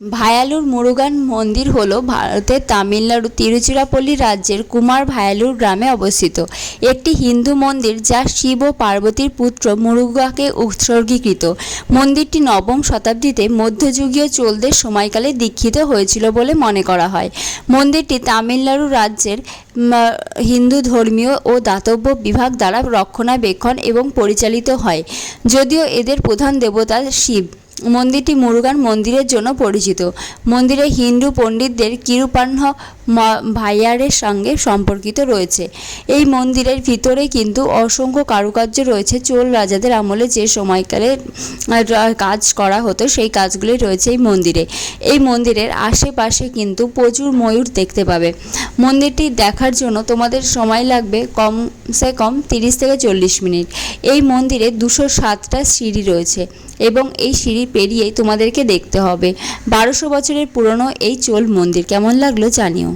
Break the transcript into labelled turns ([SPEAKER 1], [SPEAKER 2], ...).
[SPEAKER 1] ভায়ালুর মুরুগান মন্দির হল ভারতের তামিলনাড়ু তিরুচিরাপল্লী রাজ্যের কুমার ভায়ালুর গ্রামে অবস্থিত একটি হিন্দু মন্দির যা শিব ও পার্বতীর পুত্র মুরুগাকে উৎসর্গীকৃত। মন্দিরটি নবম শতাব্দীতে মধ্যযুগীয় চোলদের সময়কালে দীক্ষিত হয়েছিল বলে মনে করা হয়। মন্দিরটি তামিলনাড়ু রাজ্যের হিন্দু ধর্মীয় ও দাতব্য বিভাগ দ্বারা রক্ষণাবেক্ষণ এবং পরিচালিত হয়, যদিও এদের প্রধান দেবতা শিব। মন্দিরটি মুরুগান মন্দিরের জন্য পরিচিত। মন্দিরে হিন্দু পণ্ডিতদের কিরুপান্হ ভাইয়ারের সঙ্গে সম্পর্কিত রয়েছে। এই মন্দিরের ভিতরে কিন্তু অসংখ্য কারুকার্য রয়েছে। চোল রাজাদের আমলে যে সময়কালে কাজ করা হতো সেই কাজগুলি রয়েছে এই মন্দিরে। এই মন্দিরের আশেপাশে কিন্তু প্রচুর ময়ূর দেখতে পাবে। মন্দিরটি দেখার জন্য তোমাদের সময় লাগবে কমসে কম 30 থেকে 40 মিনিট। এই মন্দিরে 207টা সিঁড়ি রয়েছে এবং এই সিঁড়ি পেরিয়েই তোমাদেরকে দেখতে হবে। 1200 বছরের পুরনো এই চোল মন্দির। কেমন লাগলো জানিও।